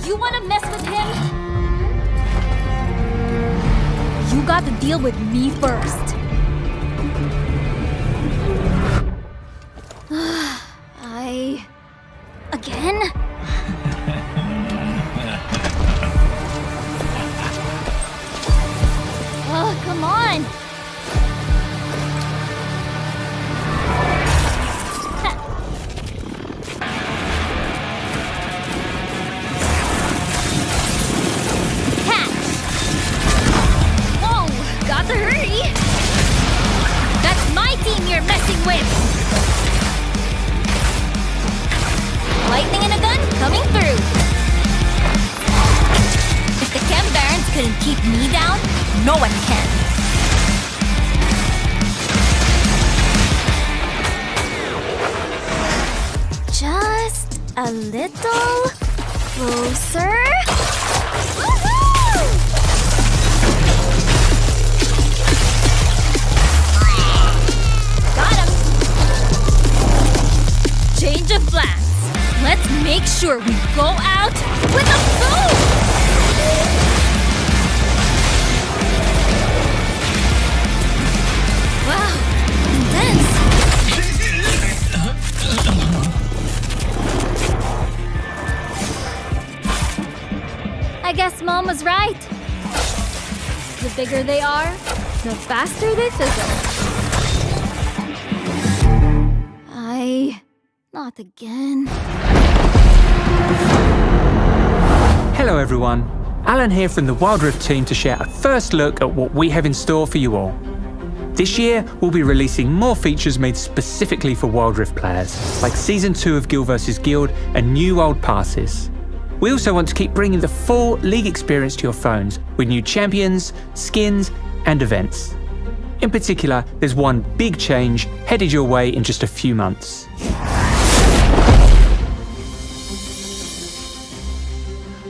You wanna mess with him? You got to deal with me first. Again? Oh, come on! Got to hurry! That's my team you're messing with! Lightning in a gun coming through! If the Chem Barons couldn't keep me down, no one can. Just a little closer. Woohoo! Change of plans. Let's make sure we go out with a boom! Wow, intense. I guess Mom was right. The bigger they are, the faster they fizzle. Not again. Hello everyone, Alan here from the Wild Rift team to share a first look at what we have in store for you all. This year, we'll be releasing more features made specifically for Wild Rift players, like Season 2 of Guild vs Guild and new Wild Passes. We also want to keep bringing the full League experience to your phones with new champions, skins, and events. In particular, there's one big change headed your way in just a few months.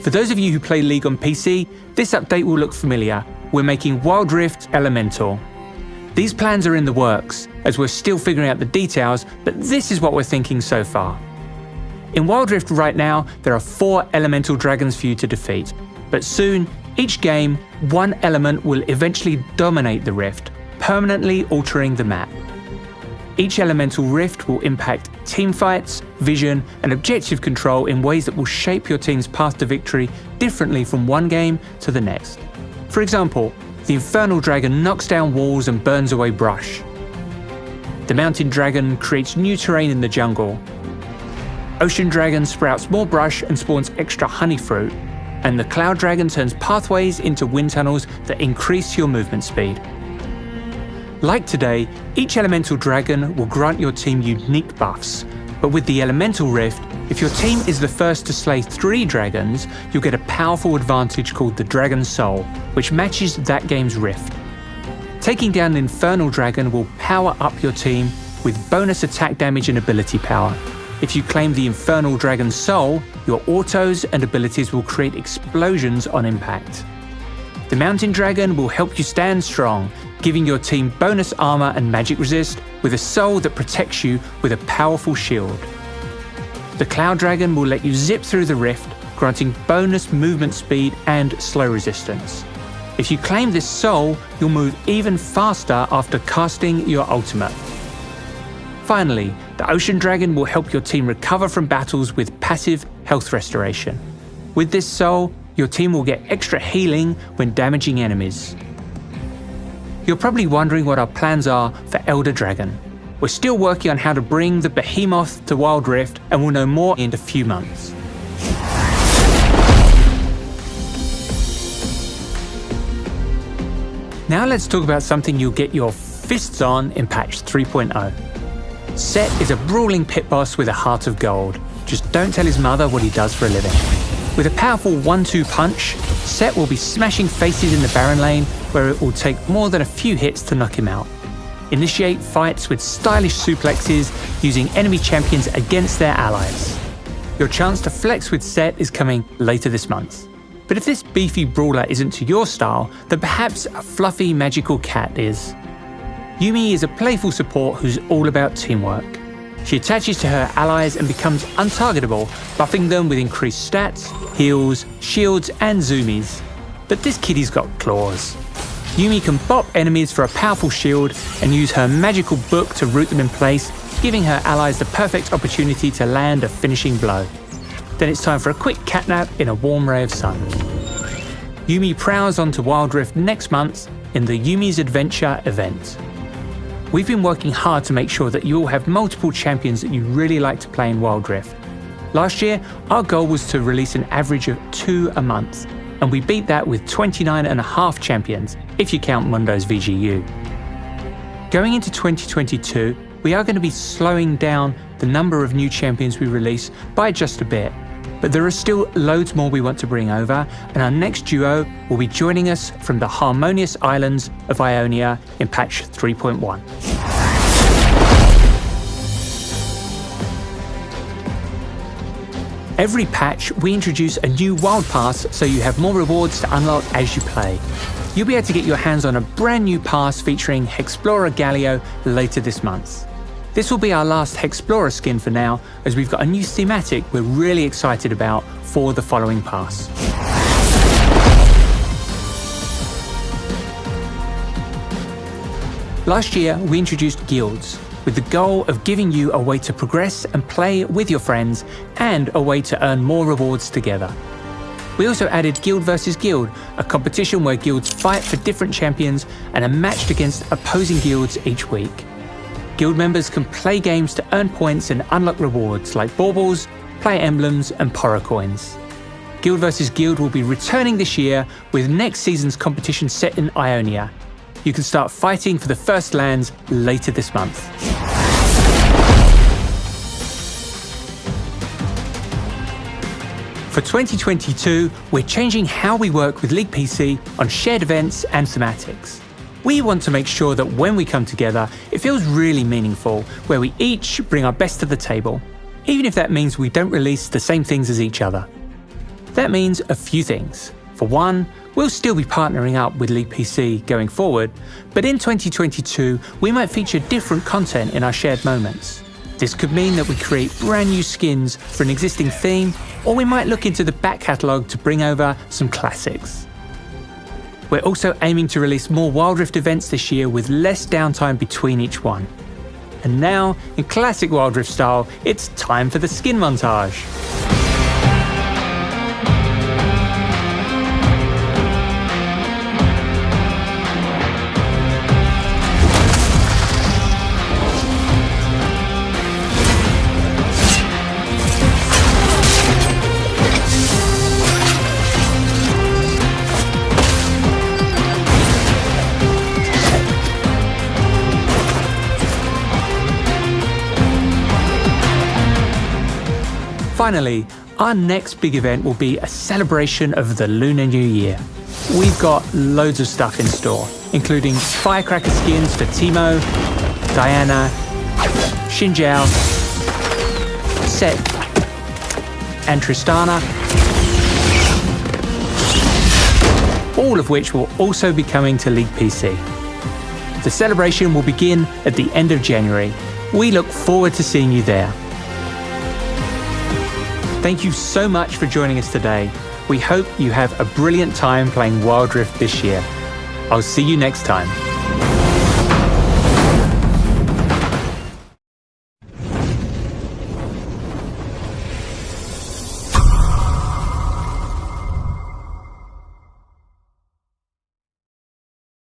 For those of you who play League on PC, this update will look familiar. We're making Wild Rift Elemental. These plans are in the works, as we're still figuring out the details, but this is what we're thinking so far. In Wild Rift right now, there are 4 elemental dragons for you to defeat, but soon, each game, one element will eventually dominate the rift, permanently altering the map. Each elemental rift will impact team fights, vision, and objective control in ways that will shape your team's path to victory differently from one game to the next. For example, the Infernal Dragon knocks down walls and burns away brush. The Mountain Dragon creates new terrain in the jungle. Ocean Dragon sprouts more brush and spawns extra honey fruit. And the Cloud Dragon turns pathways into wind tunnels that increase your movement speed. Like today, each elemental dragon will grant your team unique buffs, but with the elemental rift, if your team is the first to slay 3 dragons, you'll get a powerful advantage called the Dragon Soul, which matches that game's rift. Taking down an infernal dragon will power up your team with bonus attack damage and ability power. If you claim the infernal dragon soul, your autos and abilities will create explosions on impact. The mountain dragon will help you stand strong, giving your team bonus armor and magic resist with a soul that protects you with a powerful shield. The cloud dragon will let you zip through the rift, granting bonus movement speed and slow resistance. If you claim this soul, you'll move even faster after casting your ultimate. Finally, the ocean dragon will help your team recover from battles with passive health restoration. With this soul, your team will get extra healing when damaging enemies. You're probably wondering what our plans are for Elder Dragon. We're still working on how to bring the behemoth to Wild Rift, and we'll know more in a few months. Now let's talk about something you'll get your fists on in patch 3.0. Set is a brawling pit boss with a heart of gold. Just don't tell his mother what he does for a living. With a powerful 1-2 punch, Set will be smashing faces in the Baron lane, where it will take more than a few hits to knock him out. Initiate fights with stylish suplexes, using enemy champions against their allies. Your chance to flex with Set is coming later this month. But if this beefy brawler isn't to your style, then perhaps a fluffy magical cat is. Yumi is a playful support who's all about teamwork. She attaches to her allies and becomes untargetable, buffing them with increased stats, heals, shields and zoomies. But this kittie's got claws. Yumi can bop enemies for a powerful shield and use her magical book to root them in place, giving her allies the perfect opportunity to land a finishing blow. Then it's time for a quick catnap in a warm ray of sun. Yumi prowls onto Wild Rift next month in the Yumi's Adventure event. We've been working hard to make sure that you all have multiple champions that you really like to play in Wild Rift. Last year, our goal was to release an average of 2 a month, and we beat that with 29.5 champions, if you count Mundo's VGU. Going into 2022, we are going to be slowing down the number of new champions we release by just a bit, but there are still loads more we want to bring over, and our next duo will be joining us from the harmonious islands of Ionia in patch 3.1. Every patch, we introduce a new Wild Pass so you have more rewards to unlock as you play. You'll be able to get your hands on a brand new pass featuring Hexplorer Galio later this month. This will be our last Hexplorer skin for now, as we've got a new thematic we're really excited about for the following pass. Last year, we introduced guilds, with the goal of giving you a way to progress and play with your friends, and a way to earn more rewards together. We also added Guild vs Guild, a competition where guilds fight for different champions and are matched against opposing guilds each week. Guild members can play games to earn points and unlock rewards like baubles, player emblems and Poro coins. Guild vs Guild will be returning this year with next season's competition set in Ionia. You can start fighting for the first lands later this month. For 2022, we're changing how we work with League PC on shared events and thematics. We want to make sure that when we come together, it feels really meaningful, where we each bring our best to the table, even if that means we don't release the same things as each other. That means a few things. For one, we'll still be partnering up with League PC going forward, but in 2022, we might feature different content in our shared moments. This could mean that we create brand new skins for an existing theme, or we might look into the back catalogue to bring over some classics. We're also aiming to release more Wild Rift events this year with less downtime between each one. And now, in classic Wild Rift style, it's time for the skin montage. Finally, our next big event will be a celebration of the Lunar New Year. We've got loads of stuff in store, including firecracker skins for Teemo, Diana, Xinjiao, Set, and Tristana, all of which will also be coming to League PC. The celebration will begin at the end of January. We look forward to seeing you there. Thank you so much for joining us today. We hope you have a brilliant time playing Wild Rift this year. I'll see you next time.